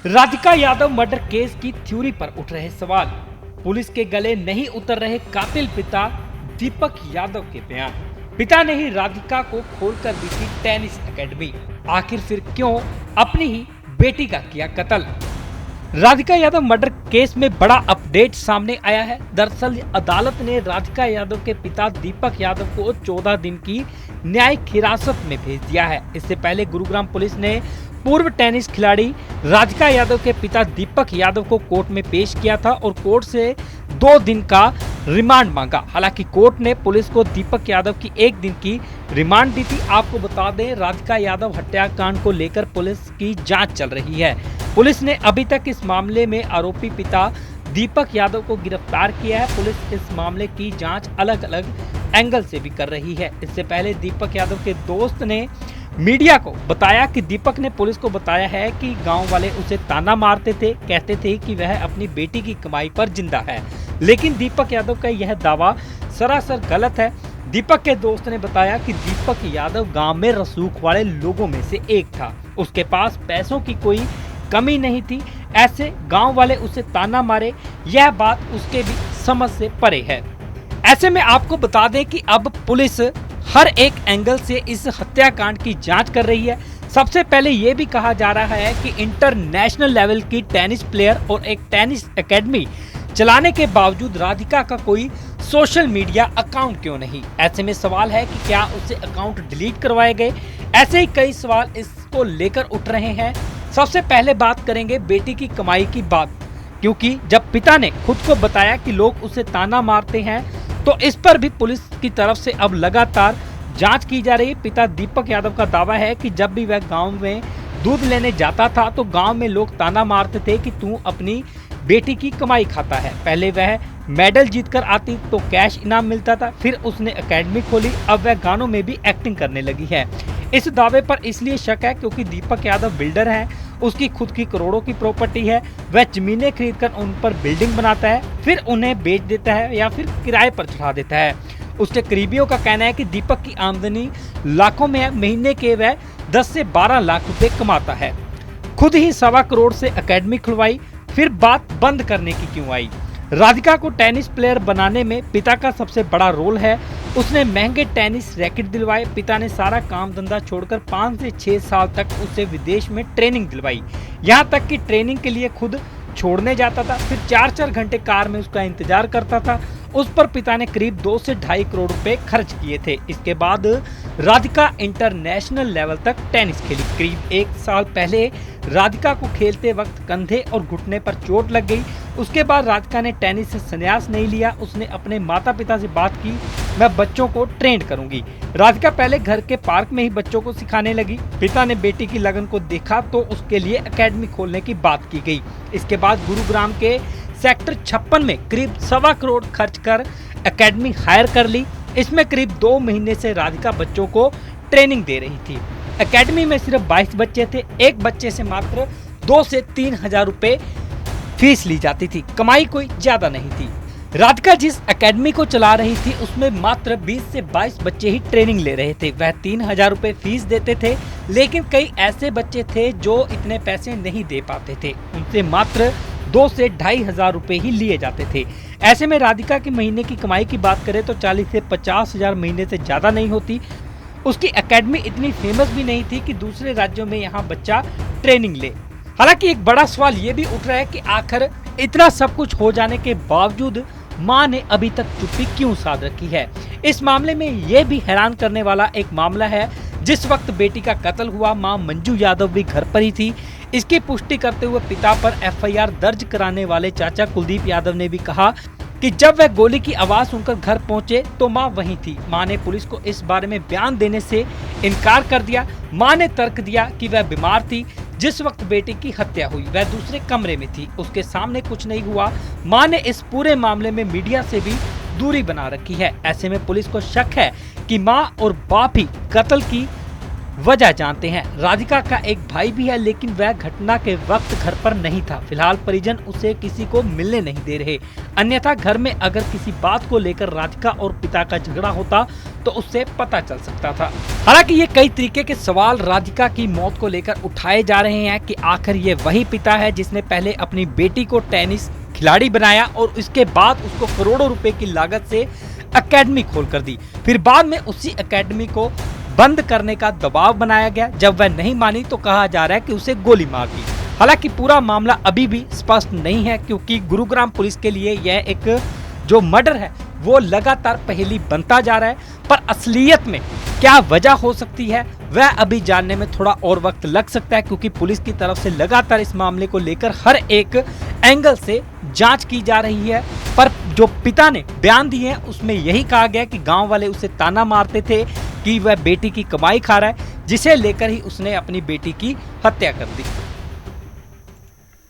Radhika Yadav murder case की theory पर उठ रहे सवाल। पुलिस के गले नहीं उतर रहे कातिल पिता दीपक यादव के बयान। पिता ने ही राधिका को खोलकर दी थी टेनिस एकेडमी। आखिर फिर क्यों अपनी ही बेटी का किया कत्ल। राधिका यादव मर्डर केस में बड़ा अपडेट सामने आया है। दरअसल अदालत ने राधिका यादव के पिता दीपक यादव को 14 दिन की न्यायिक हिरासत में भेज दिया है। इससे पहले गुरुग्राम पुलिस ने पूर्व टेनिस खिलाड़ी राधिका यादव के पिता दीपक यादव को कोर्ट में पेश किया था और कोर्ट से 2 दिन का रिमांड मांगा। हालांकि कोर्ट ने पुलिस को दीपक यादव की 1 दिन की रिमांड दी थी। आपको बता दें, राधिका यादव हत्याकांड को लेकर पुलिस की जांच चल रही है। पुलिस ने अभी तक इस मामले में आरोपी पिता दीपक यादव को गिरफ्तार किया है। पुलिस इस मामले की जांच अलग अलग एंगल से भी कर रही है। इससे पहले दीपक यादव के दोस्त ने मीडिया को बताया कि दीपक ने पुलिस को बताया है कि गांव वाले उसे ताना मारते थे, कहते थे कि वह अपनी बेटी की कमाई पर जिंदा है। लेकिन दीपक यादव का यह दावा सरासर गलत है। दीपक के दोस्त ने बताया कि दीपक यादव गांव में रसूख वाले लोगों में से एक था। उसके पास पैसों की कोई कमी नहीं थी। ऐसे गांव वाले उसे ताना मारे, यह बात उसके भी समझ से परे है। ऐसे में आपको बता दें कि अब पुलिस हर एक एंगल से इस हत्याकांड की जांच कर रही है। सबसे पहले ये भी कहा जा रहा है कि इंटरनेशनल लेवल की टेनिस प्लेयर और एक टेनिस एकेडमी चलाने के बावजूद राधिका का कोई सोशल मीडिया अकाउंट क्यों नहीं। ऐसे में सवाल है कि क्या उससे अकाउंट डिलीट करवाए गए। ऐसे ही कई सवाल इसको लेकर उठ रहे हैं। सबसे पहले बात करेंगे बेटी की कमाई की बात, क्योंकि जब पिता ने खुद को बताया कि लोग उसे ताना मारते हैं तो इस पर भी पुलिस की तरफ से अब लगातार जांच की जा रही है। पिता दीपक यादव का दावा है कि जब भी वह गांव में दूध लेने जाता था तो गांव में लोग ताना मारते थे कि तू अपनी बेटी की कमाई खाता है। पहले वह मेडल जीतकर आती तो कैश इनाम मिलता था, फिर उसने एकेडमी खोली, अब वह गानों में भी एक्टिंग करने लगी है। इस दावे पर इसलिए शक है क्योंकि दीपक यादव बिल्डर है, उसकी खुद की करोड़ों की प्रॉपर्टी है। वह जमीनें खरीदकर उन पर बिल्डिंग बनाता है, फिर उन्हें बेच देता है या फिर किराए पर चढ़ा देता है। उसके करीबियों का कहना है कि दीपक की आमदनी लाखों में है। महीने के वह 10 से 12 लाख रुपए कमाता है। खुद ही 1.25 करोड़ से एकेडमी खुलवाई, फिर बात बंद करने की क्यों आई। राधिका को टेनिस प्लेयर बनाने में पिता का सबसे बड़ा रोल है। उसने महंगे टेनिस रैकेट दिलवाए। पिता ने सारा काम धंधा छोड़कर 5 से 6 साल तक उसे विदेश में ट्रेनिंग दिलवाई। यहाँ तक कि ट्रेनिंग के लिए खुद छोड़ने जाता था, फिर 4-4 घंटे कार में उसका इंतजार करता था। उस पर पिता ने करीब 2 से 2.5 करोड़ रुपए खर्च किए थे। इसके बाद राधिका इंटरनेशनल लेवल तक टेनिस खेली। करीब 1 साल पहले राधिका को खेलते वक्त कंधे और घुटने पर चोट लग गई। उसके बाद राधिका ने टेनिस से संन्यास नहीं लिया। उसने अपने माता पिता से बात की, मैं बच्चों को ट्रेन करूंगी। राधिका पहले घर के पार्क में ही बच्चों को सिखाने लगी। पिता ने बेटी की लगन को देखा तो उसके लिए एकेडमी खोलने की बात की गई। इसके बाद गुरुग्राम के सेक्टर 56 में करीब 1.25 करोड़ खर्च कर एकेडमी हायर कर ली। इसमें करीब 2 महीने से राधिका बच्चों को ट्रेनिंग दे रही थी। एकेडमी में सिर्फ 22 बच्चे थे। एक बच्चे से मात्र 2 से 3 हजार रुपए फीस ली जाती थी। कमाई कोई ज्यादा नहीं थी। राधिका जिस एकेडमी को चला रही थी उसमें मात्र 20 से 22 बच्चे ही ट्रेनिंग ले रहे थे। वह 3,000 रुपए फीस देते थे, लेकिन कई ऐसे बच्चे थे जो इतने पैसे नहीं दे पाते थे। उनसे मात्र 2 से 2.5 हजार रुपए ही लिए जाते थे। ऐसे में राधिका की महीने की कमाई की बात करें तो 40 से 50 हजार महीने से ज्यादा नहीं होती। उसकी एकेडमी इतनी फेमस भी नहीं थी कि दूसरे राज्यों में यहाँ बच्चा ट्रेनिंग ले। हालांकि एक बड़ा सवाल ये भी उठ रहा है कि आखिर इतना सब कुछ हो जाने के बावजूद मां ने अभी तक चुप्पी क्यों साध रखी है। इस मामले में ये भी हैरान करने वाला एक मामला है। जिस वक्त बेटी का कत्ल हुआ, मां मंजू यादव भी घर पर ही थी। इसकी पुष्टि करते हुए पिता पर एफआईआर दर्ज कराने वाले चाचा कुलदीप यादव ने भी कहा कि जब वह गोली की आवाज सुनकर घर पहुंचे तो मां वहीं थी। मां ने पुलिस को इस बारे में बयान देने से इनकार कर दिया। मां ने तर्क दिया कि वह बीमार थी। जिस वक्त बेटी की हत्या हुई वह दूसरे कमरे में थी, उसके सामने कुछ नहीं हुआ। मां ने इस पूरे मामले में मीडिया से भी दूरी बना रखी है। ऐसे में पुलिस को शक है कि मां और बाप ही कत्ल की वजह जानते हैं। राधिका का एक भाई भी है, लेकिन वह घटना के वक्त घर पर नहीं था। फिलहाल परिजन उसे किसी को मिलने नहीं दे रहे। अन्यथा घर में अगर किसी बात को लेकर राधिका और पिता का झगड़ा होता तो उससे पता चल सकता था। हालांकि ये कई तरीके के सवाल राधिका की मौत को लेकर उठाए जा रहे हैं कि आखिर ये वही पिता है जिसने पहले अपनी बेटी को टेनिस खिलाड़ी बनाया और इसके बाद उसको करोड़ों रुपए की लागत से एकेडमी खोलकर दी। फिर बाद में उसी एकेडमी को बंद करने का दबाव बनाया गया। जब वह नहीं मानी तो कहा जा रहा है कि उसे गोली मार दी। हालांकि पूरा मामला अभी भी स्पष्ट नहीं है, क्योंकि गुरुग्राम पुलिस के लिए यह एक जो मर्डर है वो लगातार पहेली बनता जा रहा है। पर असलियत में क्या वजह हो सकती है वह अभी जानने में थोड़ा और वक्त लग सकता है, क्योंकि पुलिस की तरफ से लगातार इस मामले को लेकर हर एक एंगल से जांच की जा रही है। पर जो पिता ने बयान दिए हैं उसमें यही कहा गया कि गांव वाले उसे ताना मारते थे कि वह बेटी की कमाई खा रहा है, जिसे लेकर ही उसने अपनी बेटी की हत्या कर दी।